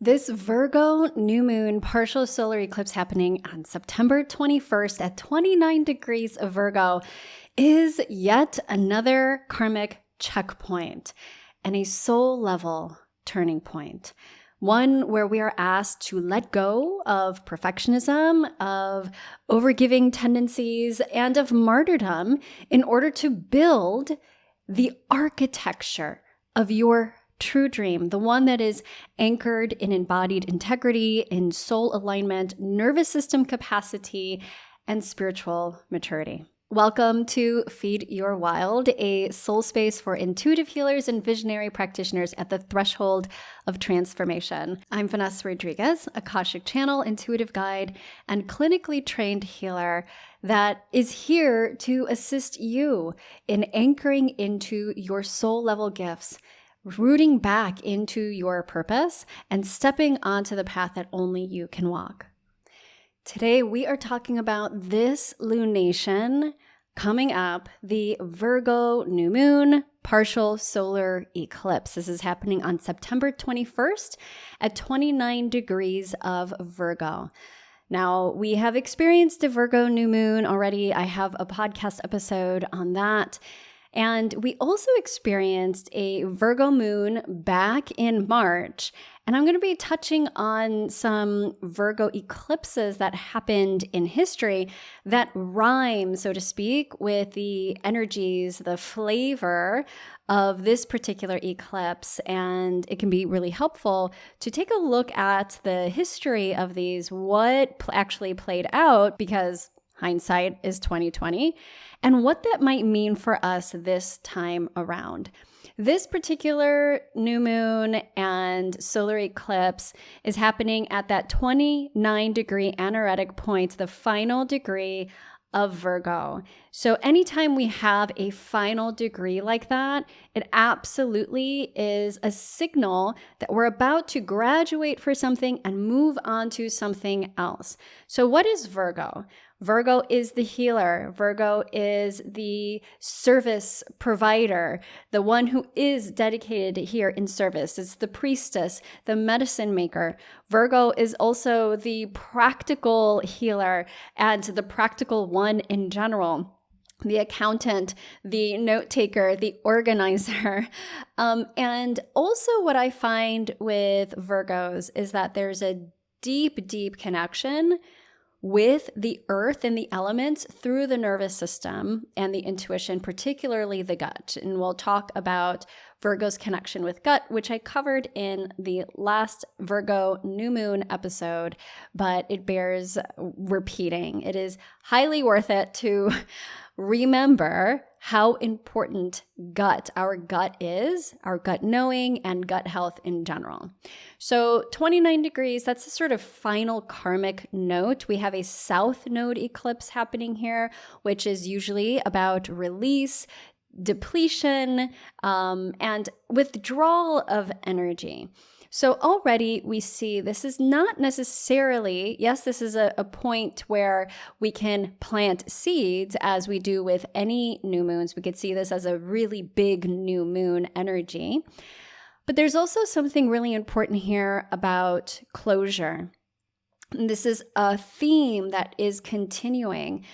This Virgo new moon partial solar eclipse happening on September 21st at 29 degrees of Virgo is yet another karmic checkpoint and a soul level turning point. One where we are asked to let go of perfectionism, of overgiving tendencies, and of martyrdom in order to build the architecture of your true dream, the one that is anchored in embodied integrity, in soul alignment, nervous system capacity, and spiritual maturity. Welcome to Feed Your Wild, a soul space for intuitive healers and visionary practitioners at the threshold of transformation. I'm Venessa Rodriguez, Akashic Channel, intuitive guide, and clinically trained healer that is here to assist you in anchoring into your soul level gifts, rooting back into your purpose, and stepping onto the path that only you can walk. Today, we are talking about this lunation coming up, the Virgo new moon partial solar eclipse. This is happening on September 21st at 29 degrees of Virgo. Now, we have experienced a Virgo new moon already. I have a podcast episode on that. And we also experienced a Virgo moon back in March. And I'm going to be touching on some Virgo eclipses that happened in history that rhyme, so to speak, with the energies, the flavor of this particular eclipse. And it can be really helpful to take a look at the history of these, what actually played out, because hindsight is 2020, and what that might mean for us this time around. This particular new moon and solar eclipse is happening at that 29 degree anaretic point, the final degree of Virgo. So anytime we have a final degree like that, it absolutely is a signal that we're about to graduate for something and move on to something else. So what is Virgo? Virgo is the healer. Virgo is the service provider, the one who is dedicated here in service. It's the priestess, the medicine maker. Virgo is also the practical healer and the practical one in general. The accountant, the note taker, the organizer. And also what I find with Virgos is that there's a deep, deep connection with the earth and the elements through the nervous system and the intuition, particularly the gut. And we'll talk about Virgo's connection with gut, which I covered in the last Virgo new moon episode, but it bears repeating. It is highly worth it to remember how important our gut is, our gut knowing, and gut health in general. So 29 degrees, that's a sort of final karmic note. We have a south node eclipse happening here, which is usually about release, depletion, and withdrawal of energy. So already we see this is not necessarily, yes, this is a point where we can plant seeds as we do with any new moons. We could see this as a really big new moon energy. But there's also something really important here about closure. And this is a theme that is continuing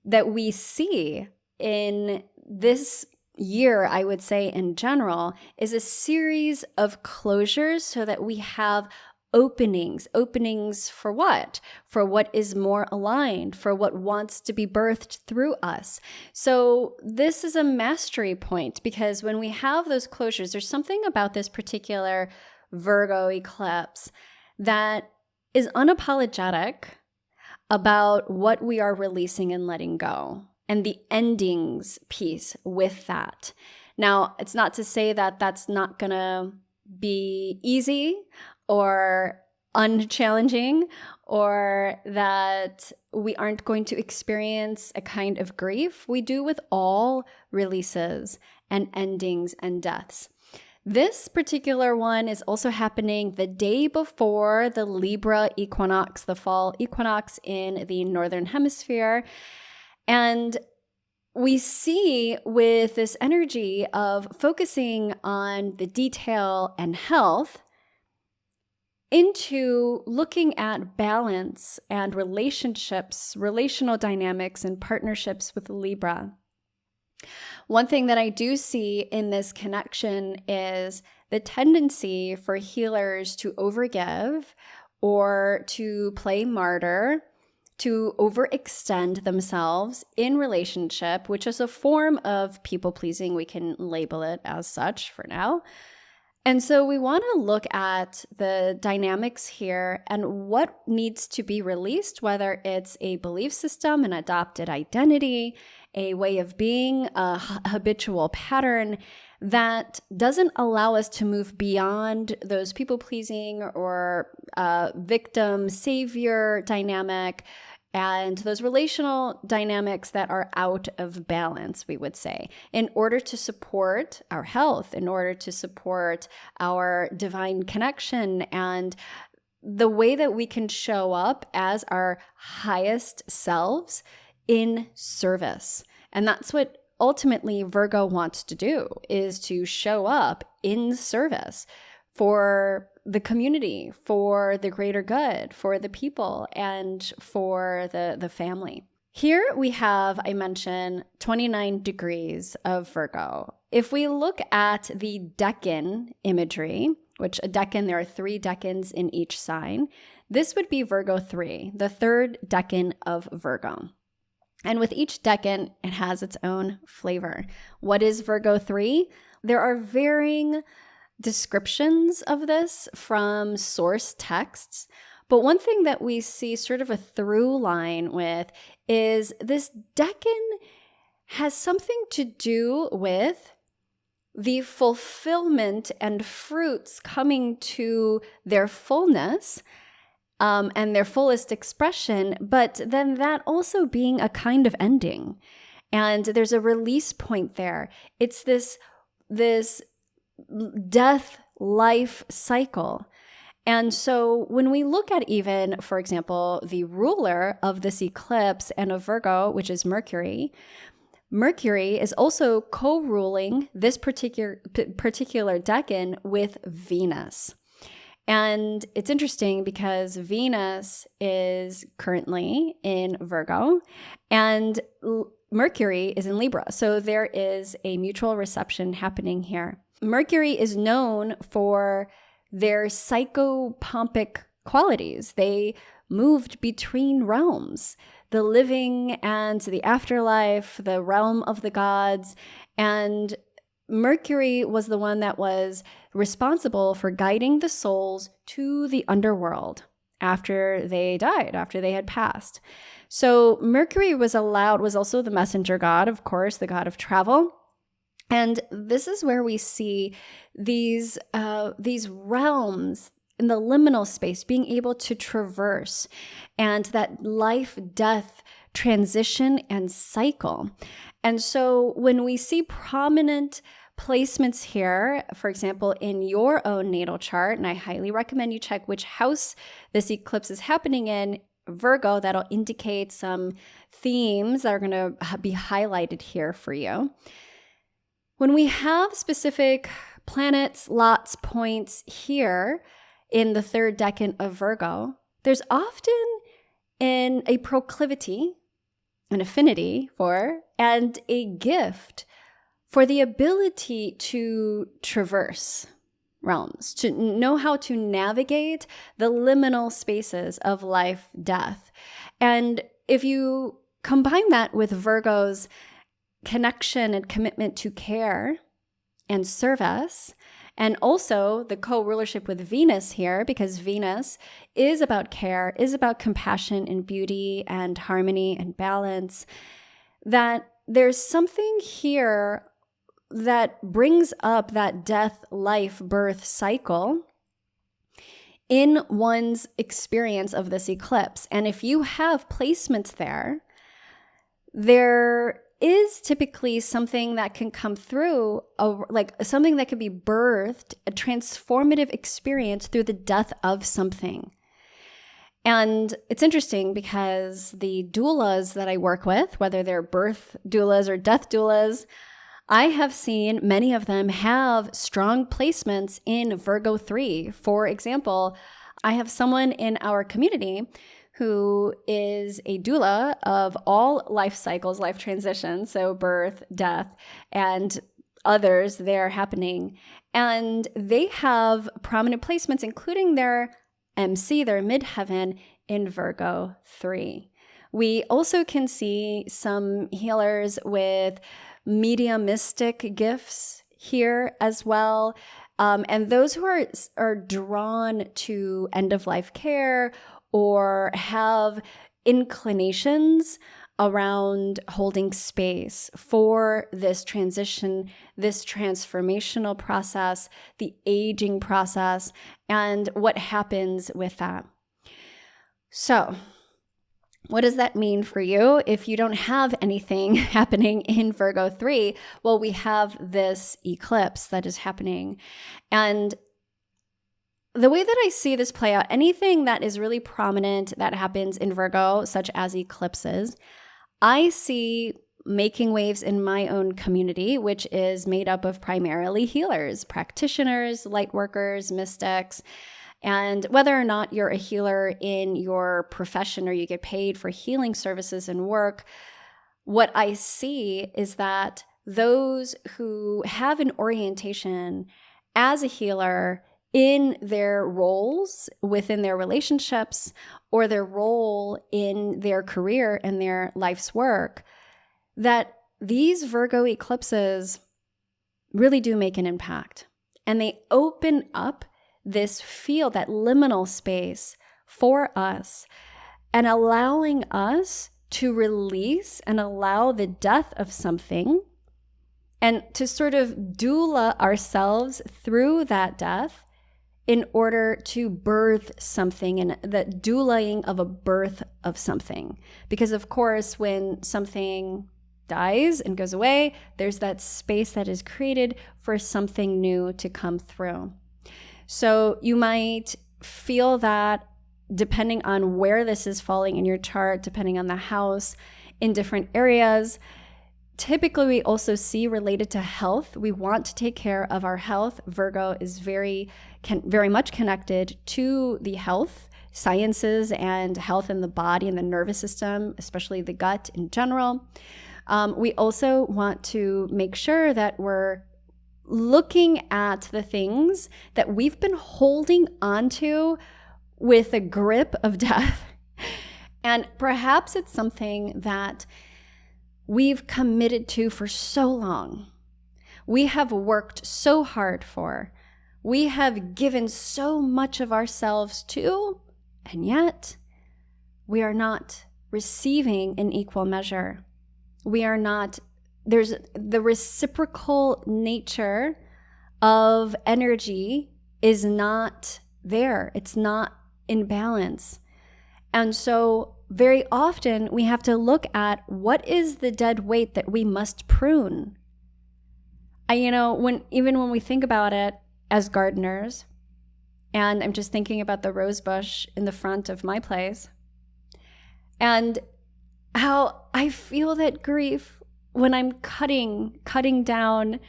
that we see in this year, I would say in general, is a series of closures so that we have openings. Openings for what? For what is more aligned, for what wants to be birthed through us. So this is a mastery point because when we have those closures, there's something about this particular Virgo eclipse that is unapologetic about what we are releasing and letting go, and the endings piece with that. Now, it's not to say that that's not going to be easy or unchallenging, or that we aren't going to experience a kind of grief. We do with all releases and endings and deaths. This particular one is also happening the day before the Libra equinox, the fall equinox in the Northern Hemisphere. And we see with this energy of focusing on the detail and health, into looking at balance and relationships, relational dynamics, and partnerships with Libra. One thing that I do see in this connection is the tendency for healers to overgive or to play martyr, to overextend themselves in relationship, which is a form of people pleasing. We can label it as such for now. And so we want to look at the dynamics here and what needs to be released, whether it's a belief system, an adopted identity, a way of being, a habitual pattern that doesn't allow us to move beyond those people-pleasing or victim-savior dynamic and those relational dynamics that are out of balance, we would say, in order to support our health, in order to support our divine connection and the way that we can show up as our highest selves in service. And that's what ultimately Virgo wants to do, is to show up in service for the community, for the greater good, for the people, and for the family. Here we have, I mentioned, 29 degrees of Virgo. If we look at the decan imagery, which a decan, there are 3 decans in each sign, this would be Virgo 3, the 3rd decan of Virgo. And with each decan, it has its own flavor. What is Virgo 3? There are varying descriptions of this from source texts. But one thing that we see sort of a through line with is this decan has something to do with the fulfillment and fruits coming to their fullness and their fullest expression, but then that also being a kind of ending. And there's a release point there. It's this death-life cycle. And so when we look at even, for example, the ruler of this eclipse and of Virgo, which is Mercury, Mercury is also co-ruling this particular decan with Venus. And it's interesting because Venus is currently in Virgo and Mercury is in Libra. So there is a mutual reception happening here. Mercury is known for their psychopompic qualities. They moved between realms, the living and the afterlife, the realm of the gods. And Mercury was the one that was responsible for guiding the souls to the underworld after they died, after they had passed. So Mercury was also the messenger god, of course, the god of travel. And this is where we see these realms in the liminal space being able to traverse and that life-death transition and cycle. And so when we see prominent placements here, for example, in your own natal chart, and I highly recommend you check which house this eclipse is happening in, Virgo, that'll indicate some themes that are going to be highlighted here for you. When we have specific planets, lots, points here in the 3rd decan of Virgo, there's often a proclivity, an affinity for, and a gift for the ability to traverse realms, to know how to navigate the liminal spaces of life, death. And if you combine that with Virgo's connection and commitment to care and service, and also the co-rulership with Venus here, because Venus is about care, is about compassion and beauty and harmony and balance, that there's something here that brings up that death, life, birth cycle in one's experience of this eclipse. And if you have placements there is typically something that can come through, like something that could be birthed, a transformative experience through the death of something. And it's interesting because the doulas that I work with, whether they're birth doulas or death doulas, I have seen many of them have strong placements in Virgo 3. For example, I have someone in our community who is a doula of all life cycles, life transitions, so birth, death, and others there happening. And they have prominent placements, including their MC, their midheaven, in Virgo 3. We also can see some healers with mediumistic gifts here as well. And those who are drawn to end-of-life care or have inclinations around holding space for this transition, this transformational process, the aging process, and what happens with that. So, what does that mean for you if you don't have anything happening in Virgo 3? Well, we have this eclipse that is happening. And the way that I see this play out, anything that is really prominent that happens in Virgo, such as eclipses, I see making waves in my own community, which is made up of primarily healers, practitioners, light workers, mystics. And whether or not you're a healer in your profession or you get paid for healing services and work, what I see is that those who have an orientation as a healer in their roles within their relationships or their role in their career and their life's work, that these Virgo eclipses really do make an impact. And they open up this field, that liminal space for us, and allowing us to release and allow the death of something and to sort of doula ourselves through that death in order to birth something, and the doulaing of a birth of something. Because of course, when something dies and goes away, there's that space that is created for something new to come through. So you might feel that depending on where this is falling in your chart, depending on the house, in different areas. Typically, we also see related to health. We want to take care of our health. Virgo is very much connected to the health sciences and health in the body and the nervous system, especially the gut in general. We also want to make sure that we're looking at the things that we've been holding onto with a grip of death. And perhaps it's something that we've committed to for so long. We have worked so hard for. We have given so much of ourselves to, and yet we are not receiving in equal measure. We are not, there's the reciprocal nature of energy is not there. It's not in balance. And so very often we have to look at what is the dead weight that we must prune. Even when we think about it as gardeners, and I'm just thinking about the rose bush in the front of my place, and how I feel that grief when I'm cutting down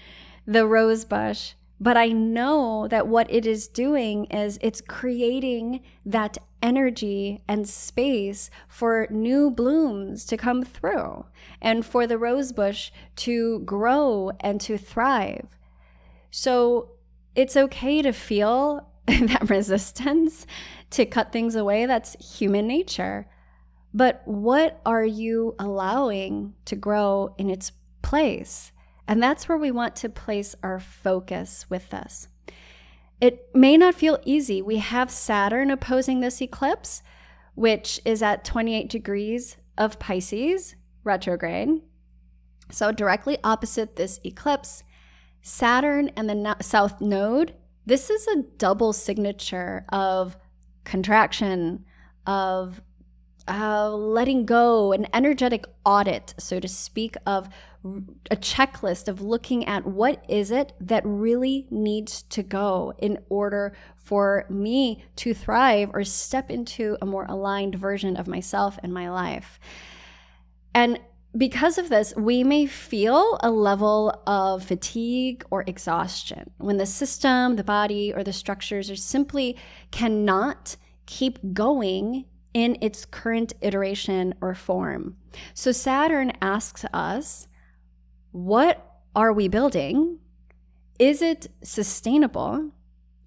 the rose bush. But I know that what it is doing is it's creating that energy and space for new blooms to come through and for the rose bush to grow and to thrive. So it's okay to feel that resistance to cut things away. That's human nature. But what are you allowing to grow in its place? And that's where we want to place our focus with this. It may not feel easy. We have Saturn opposing this eclipse, which is at 28 degrees of Pisces, retrograde. So directly opposite this eclipse, Saturn and the South Node, this is a double signature of contraction, of letting go, an energetic audit, so to speak, of a checklist of looking at what is it that really needs to go in order for me to thrive or step into a more aligned version of myself and my life. And because of this, we may feel a level of fatigue or exhaustion when the system, the body, or the structures are simply cannot keep going in its current iteration or form. So Saturn asks us, what are we building? Is it sustainable?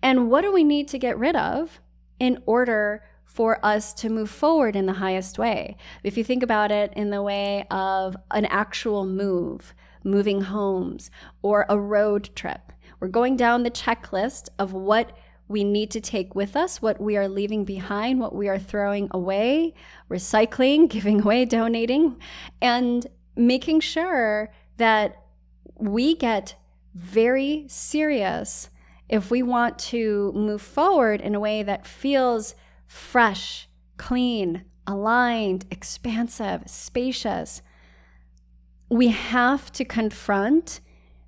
And what do we need to get rid of in order for us to move forward in the highest way? If you think about it in the way of an actual move, moving homes, or a road trip, we're going down the checklist of what we need to take with us, what we are leaving behind, what we are throwing away, recycling, giving away, donating, and making sure that we get very serious if we want to move forward in a way that feels fresh, clean, aligned, expansive, spacious. We have to confront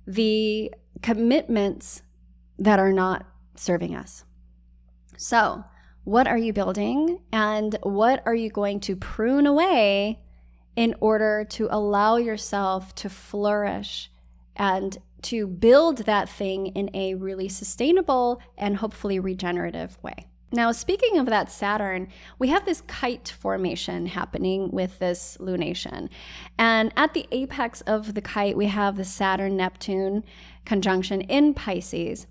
the commitments that are not serving us. So, what are you building, and what are you going to prune away in order to allow yourself to flourish and to build that thing in a really sustainable and hopefully regenerative way? Now, speaking of that Saturn, we have this kite formation happening with this lunation. And at the apex of the kite, we have the Saturn-Neptune conjunction in Pisces.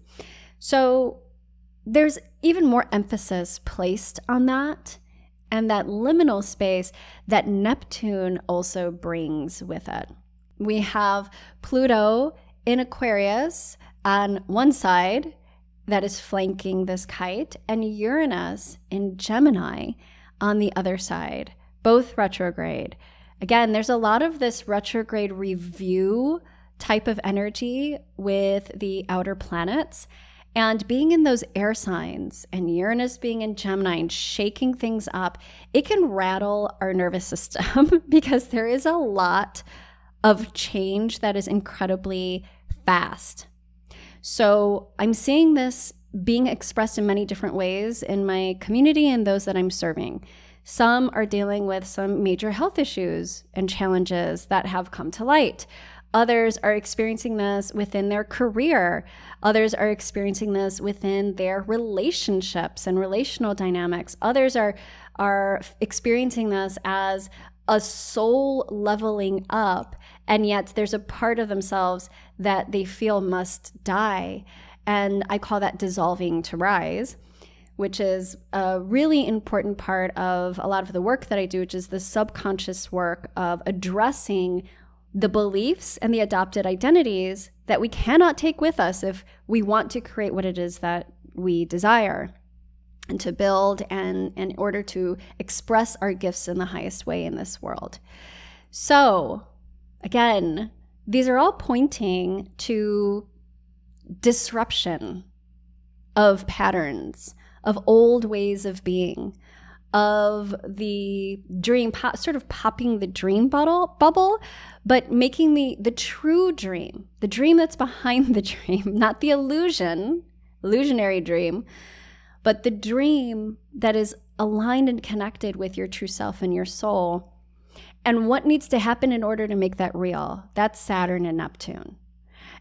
So there's even more emphasis placed on that and that liminal space that Neptune also brings with it. We have Pluto in Aquarius on one side that is flanking this kite, and Uranus in Gemini on the other side, both retrograde. Again, there's a lot of this retrograde review type of energy with the outer planets, and being in those air signs and Uranus being in Gemini and shaking things up, it can rattle our nervous system because there is a lot of change that is incredibly fast. So I'm seeing this being expressed in many different ways in my community and those that I'm serving. Some are dealing with some major health issues and challenges that have come to light. Others are experiencing this within their career. Others are experiencing this within their relationships and relational dynamics. Others are experiencing this as a soul leveling up, and yet there's a part of themselves that they feel must die. And I call that dissolving to rise, which is a really important part of a lot of the work that I do, which is the subconscious work of addressing the beliefs and the adopted identities that we cannot take with us if we want to create what it is that we desire and to build and in order to express our gifts in the highest way in this world. So again, these are all pointing to disruption of patterns, of old ways of being, of the dream, sort of popping the dream bubble, but making the true dream, the dream that's behind the dream, not the illusionary dream, but the dream that is aligned and connected with your true self and your soul. And what needs to happen in order to make that real? That's Saturn and Neptune.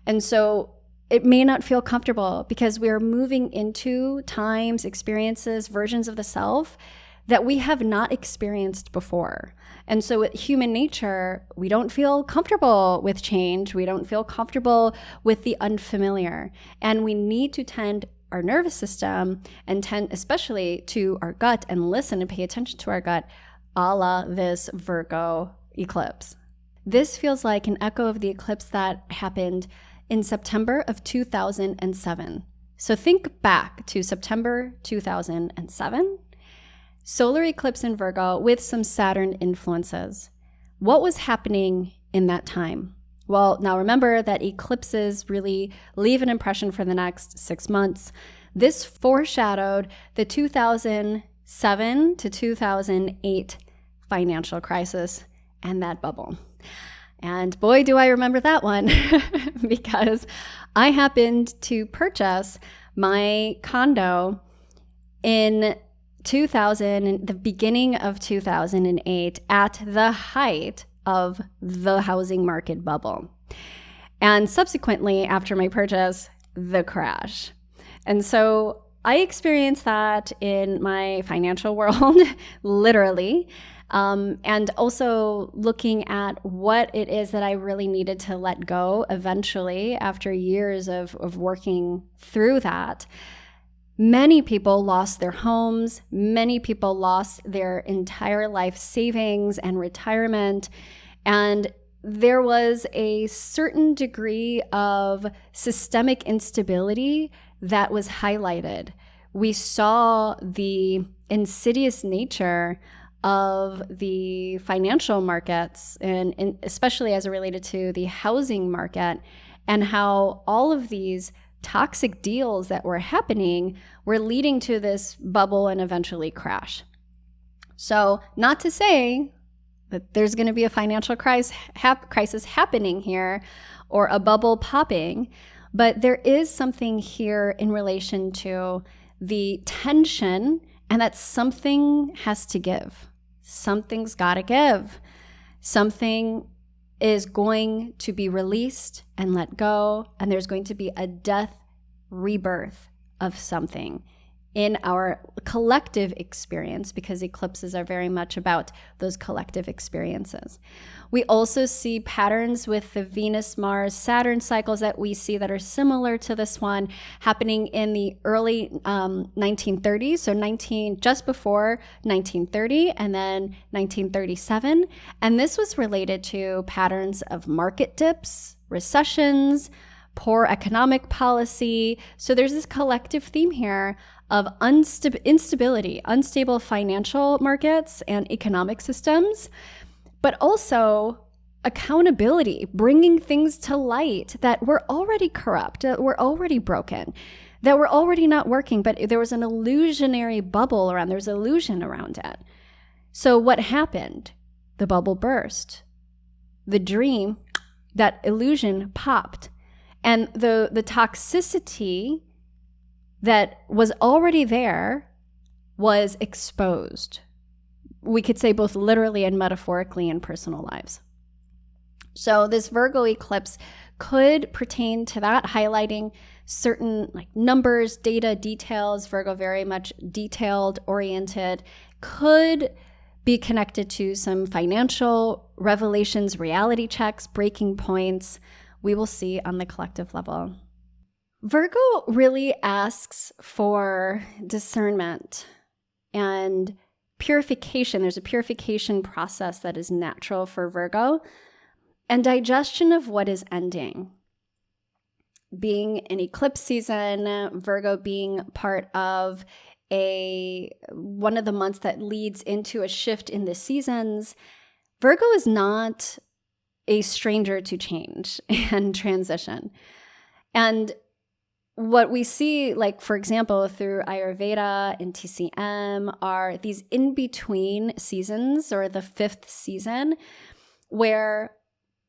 And so it may not feel comfortable because we are moving into times, experiences, versions of the self that we have not experienced before. And so with human nature, we don't feel comfortable with change. We don't feel comfortable with the unfamiliar. And we need to tend our nervous system and tend especially to our gut and listen and pay attention to our gut, a la this Virgo eclipse. This feels like an echo of the eclipse that happened in September of 2007. So think back to September 2007, solar eclipse in Virgo with some Saturn influences. What was happening in that time? Well, now remember that eclipses really leave an impression for the next 6 months. This foreshadowed the 2007 to 2008 financial crisis and that bubble. And boy, do I remember that one because I happened to purchase my condo in 2000, the beginning of 2008, at the height of the housing market bubble. And subsequently, after my purchase, the crash. And so I experienced that in my financial world, literally, and also looking at what it is that I really needed to let go eventually after years of working through that. Many people lost their homes. Many people lost their entire life savings and retirement. And there was a certain degree of systemic instability that was highlighted. We saw the insidious nature of the financial markets, and especially as it related to the housing market, and how all of these toxic deals that were happening were leading to this bubble and eventually crash. So not to say that there's going to be a financial crisis happening here or a bubble popping, but there is something here in relation to the tension, and that something has to give. Something's got to give. Something is going to be released and let go, and there's going to be a death rebirth of something in our collective experience, because eclipses are very much about those collective experiences. We also see patterns with the Venus, Mars, Saturn cycles that we see that are similar to this one happening in the early 1930s, so just before 1930 and then 1937. And this was related to patterns of market dips, recessions, poor economic policy. So there's this collective theme here of instability, unstable financial markets and economic systems, but also accountability, bringing things to light that were already corrupt, that were already broken, that were already not working, but there was an illusionary bubble around, there was illusion around it. So what happened? The bubble burst. The dream, that illusion popped. And the toxicity that was already there was exposed. We could say both literally and metaphorically in personal lives. So this Virgo eclipse could pertain to that, highlighting certain numbers, data, details. Virgo very much detailed oriented, could be connected to some financial revelations, reality checks, breaking points. We will see on the collective level. Virgo really asks for discernment and purification. There's a purification process that is natural for Virgo, and digestion of what is ending. Being an eclipse season, Virgo being part of one of the months that leads into a shift in the seasons, Virgo is not a stranger to change and transition. And what we see, for example, through Ayurveda and TCM, are these in-between seasons, or the fifth season, where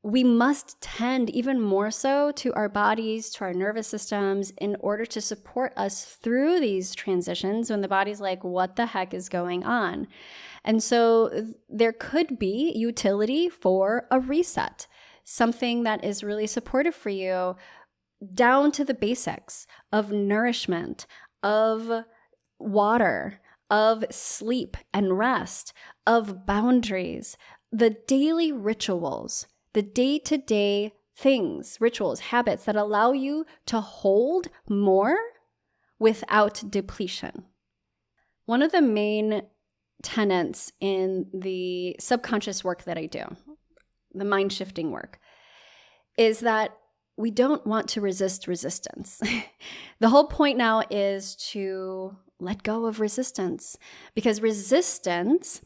we must tend even more so to our bodies, to our nervous systems, in order to support us through these transitions when the body's like, what the heck is going on? And so there could be utility for a reset, something that is really supportive for you, down to the basics of nourishment, of water, of sleep and rest, of boundaries, the daily rituals, the day-to-day things, rituals, habits that allow you to hold more without depletion. One of the main tenets in the subconscious work that I do, the mind shifting work, is that we don't want to resist resistance. The whole point now is to let go of resistance, because resistance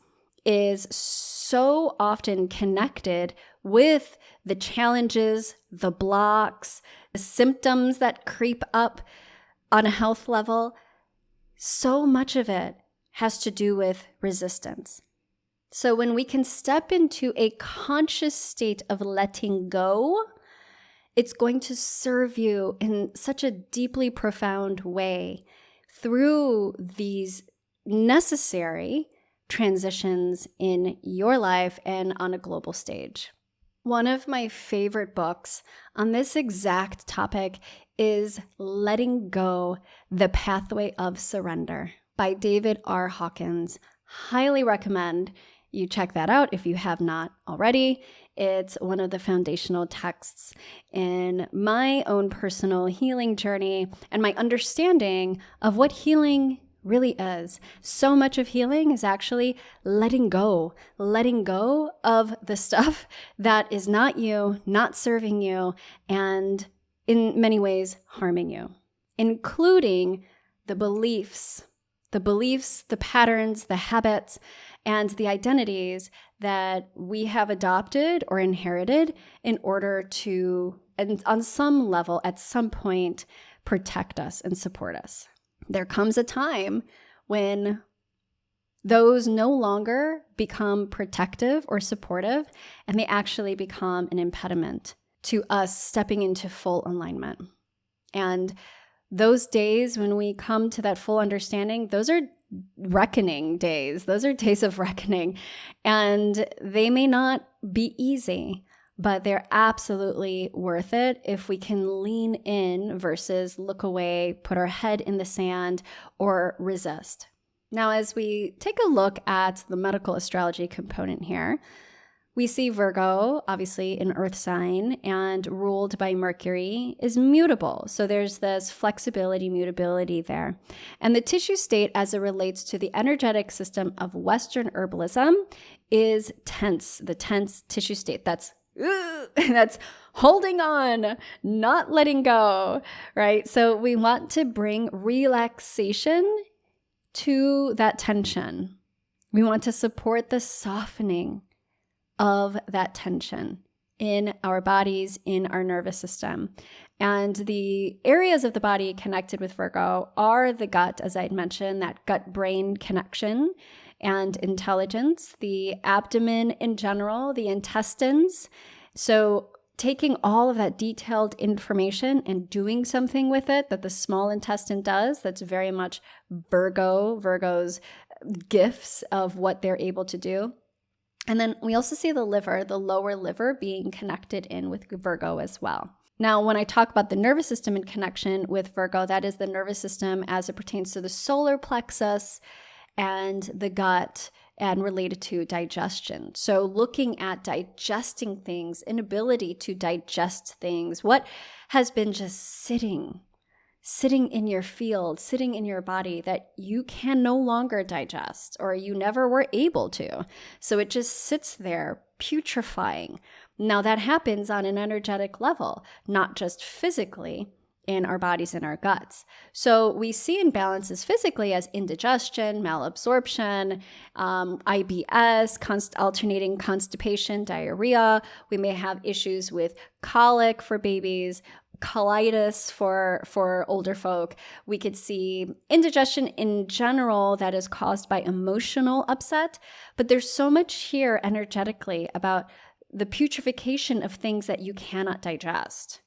is so often connected with the challenges, the blocks, the symptoms that creep up on a health level. So much of it has to do with resistance. So when we can step into a conscious state of letting go, it's going to serve you in such a deeply profound way through these necessary transitions in your life and on a global stage. One of my favorite books on this exact topic is Letting Go, The Pathway of Surrender by David R. Hawkins. Highly recommend you check that out if you have not already. It's one of the foundational texts in my own personal healing journey and my understanding of what healing really is. So much of healing is actually letting go of the stuff that is not you, not serving you, and in many ways harming you, including the beliefs, the patterns, the habits, and the identities that we have adopted or inherited in order to, and on some level, at some point, protect us and support us. There comes a time when those no longer become protective or supportive, and they actually become an impediment to us stepping into full alignment. And those days when we come to that full understanding, those are reckoning days. Those are days of reckoning. And they may not be easy, but they're absolutely worth it if we can lean in versus look away, put our head in the sand, or resist. Now, as we take a look at the medical astrology component here, we see Virgo, obviously an earth sign and ruled by Mercury, is mutable. So there's this flexibility, mutability there. And the tissue state as it relates to the energetic system of Western herbalism is tense, the tense tissue state. That's holding on, not letting go, right? So we want to bring relaxation to that tension. We want to support the softening of that tension in our bodies, in our nervous system. And the areas of the body connected with Virgo are the gut, as I had mentioned, that gut-brain connection and intelligence, the abdomen in general, the intestines. So taking all of that detailed information and doing something with it that the small intestine does, that's very much Virgo's gifts of what they're able to do. And then we also see the liver, the lower liver, being connected in with Virgo as well. Now, when I talk about the nervous system in connection with Virgo, that is the nervous system as it pertains to the solar plexus and the gut and related to digestion. So looking at digesting things, inability to digest things, what has been just sitting in your field, sitting in your body that you can no longer digest or you never were able to. So it just sits there putrefying. Now that happens on an energetic level, not just physically in our bodies and our guts. So we see imbalances physically as indigestion, malabsorption, IBS, alternating constipation, diarrhea. We may have issues with colic for babies, colitis for older folk. We could see indigestion in general that is caused by emotional upset, but there's so much here energetically about the putrefaction of things that you cannot digest.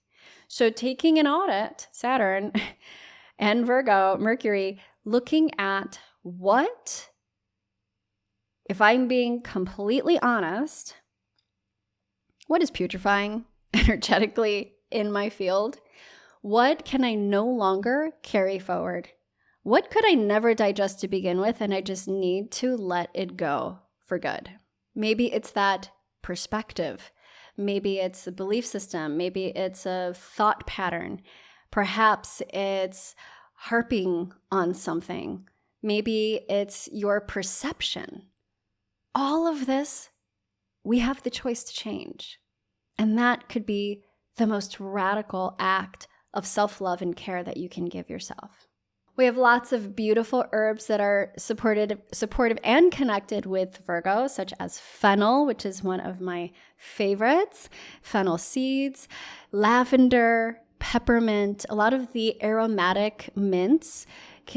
So taking an audit, Saturn and Virgo, Mercury, looking at what, if I'm being completely honest, what is putrefying energetically in my field? What can I no longer carry forward? What could I never digest to begin with and I just need to let it go for good? Maybe it's that perspective. Maybe it's a belief system. Maybe it's a thought pattern. Perhaps it's harping on something. Maybe it's your perception. All of this, we have the choice to change. And that could be the most radical act of self-love and care that you can give yourself. We have lots of beautiful herbs that are supportive and connected with Virgo, such as fennel, which is one of my favorites, fennel seeds, lavender, peppermint. A lot of the aromatic mints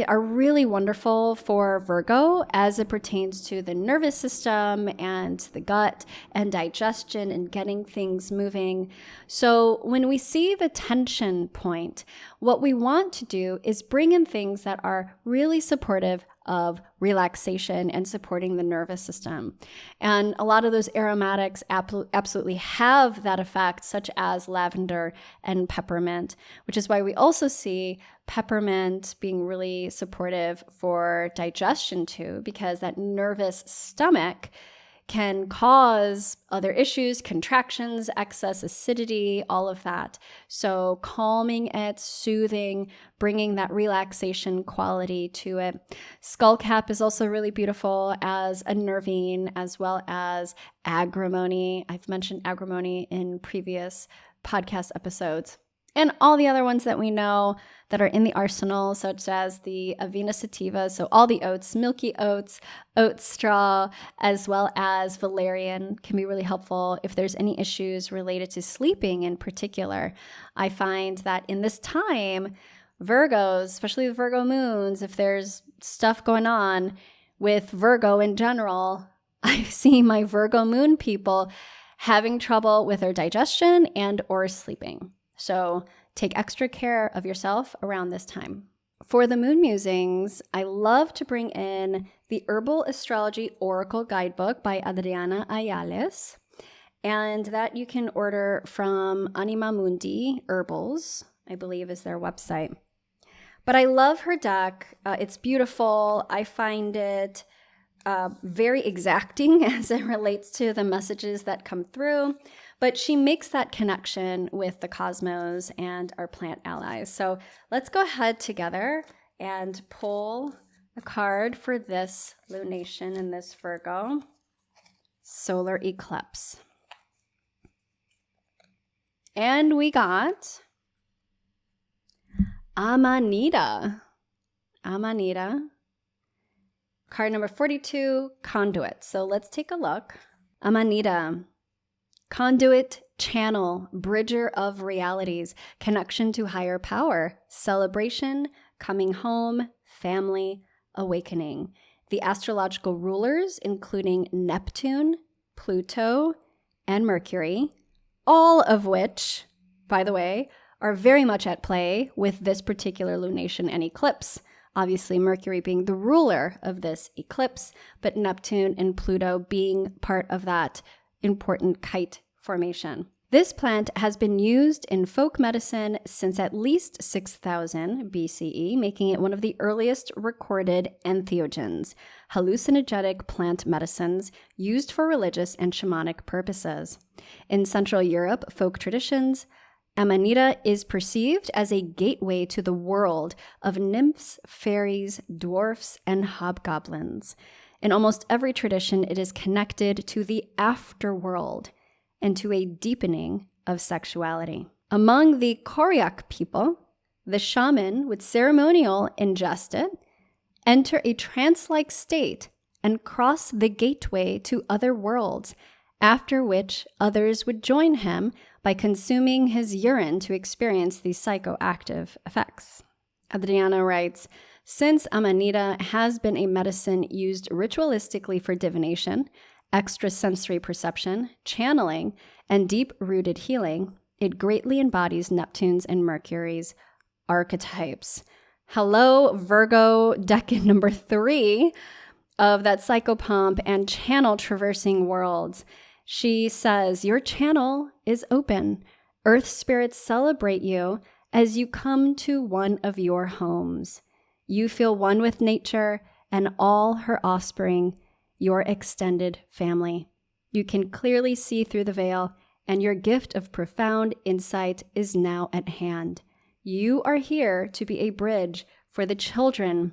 are really wonderful for Virgo as it pertains to the nervous system and the gut and digestion and getting things moving. So when we see the tension point, what we want to do is bring in things that are really supportive of relaxation and supporting the nervous system. And a lot of those aromatics absolutely have that effect, such as lavender and peppermint, which is why we also see peppermint being really supportive for digestion too, because that nervous stomach can cause other issues, contractions, excess acidity, all of that. So calming it, soothing, bringing that relaxation quality to it. Skullcap is also really beautiful as a nervine, as well as agrimony. I've mentioned agrimony in previous podcast episodes. And all the other ones that we know that are in the arsenal, such as the Avena sativa, so all the oats, milky oats, oat straw, as well as valerian can be really helpful if there's any issues related to sleeping in particular. I find that in this time, Virgos, especially the Virgo moons, if there's stuff going on with Virgo in general, I see my Virgo moon people having trouble with their digestion and or sleeping. So take extra care of yourself around this time. For the moon musings, I love to bring in the Herbal Astrology Oracle Guidebook by Adriana Ayales, and that you can order from Anima Mundi Herbals, I believe is their website. But I love her deck. It's beautiful. I find it very exacting as it relates to the messages that come through. But she makes that connection with the cosmos and our plant allies. So let's go ahead together and pull a card for this lunation in this Virgo solar eclipse. And we got Amanita. Amanita. Card number 42, Conduit. So let's take a look. Amanita. Conduit, channel, bridger of realities, connection to higher power, celebration, coming home, family, awakening. The astrological rulers, including Neptune, Pluto, and Mercury, all of which, by the way, are very much at play with this particular lunation and eclipse. Obviously, Mercury being the ruler of this eclipse, but Neptune and Pluto being part of that important kite formation. This plant has been used in folk medicine since at least 6000 BCE, making it one of the earliest recorded entheogens, hallucinogenic plant medicines used for religious and shamanic purposes. In Central Europe folk traditions, Amanita is perceived as a gateway to the world of nymphs, fairies, dwarfs, and hobgoblins. In almost every tradition, it is connected to the afterworld and to a deepening of sexuality. Among the Koryak people, the shaman would ceremonial ingest it, enter a trance-like state, and cross the gateway to other worlds, after which others would join him by consuming his urine to experience these psychoactive effects. Adriana writes, since Amanita has been a medicine used ritualistically for divination, extrasensory perception, channeling, and deep-rooted healing, it greatly embodies Neptune's and Mercury's archetypes. Hello, Virgo decan number 3 of that psychopomp and channel traversing worlds. She says, your channel is open. Earth spirits celebrate you as you come to one of your homes. You feel one with nature and all her offspring, your extended family. You can clearly see through the veil, and your gift of profound insight is now at hand. You are here to be a bridge for the children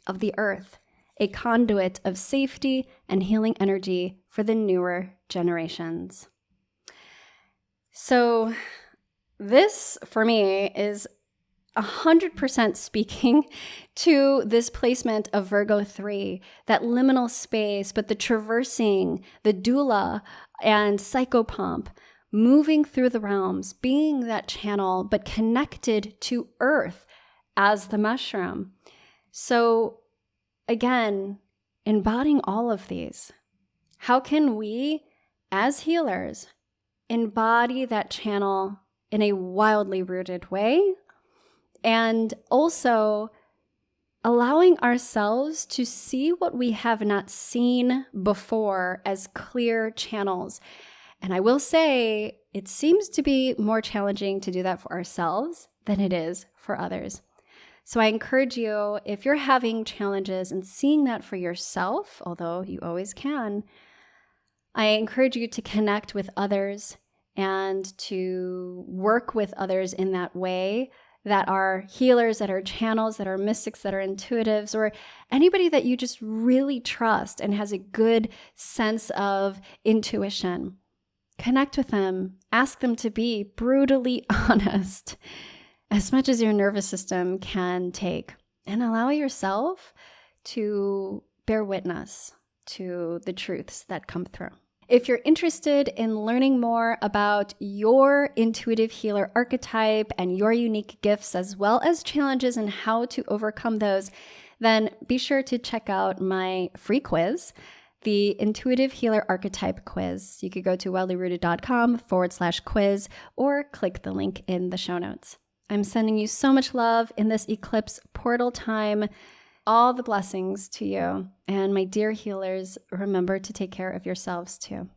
of the earth, a conduit of safety and healing energy for the newer generations. So this, for me, is 100% speaking to this placement of Virgo 3, that liminal space, but the traversing, the doula and psychopomp, moving through the realms, being that channel, but connected to earth as the mushroom. So again, embodying all of these, how can we as healers embody that channel in a wildly rooted way? And also allowing ourselves to see what we have not seen before as clear channels. And I will say, it seems to be more challenging to do that for ourselves than it is for others. So I encourage you, if you're having challenges and seeing that for yourself, although you always can, I encourage you to connect with others and to work with others in that way, that are healers, that are channels, that are mystics, that are intuitives, or anybody that you just really trust and has a good sense of intuition. Connect with them. Ask them to be brutally honest, as much as your nervous system can take, and allow yourself to bear witness to the truths that come through. If you're interested in learning more about your intuitive healer archetype and your unique gifts, as well as challenges and how to overcome those, then be sure to check out my free quiz, the Intuitive Healer Archetype Quiz. You could go to wellyrooted.com/quiz or click the link in the show notes. I'm sending you so much love in this eclipse portal time. All the blessings to you. And my dear healers, remember to take care of yourselves too.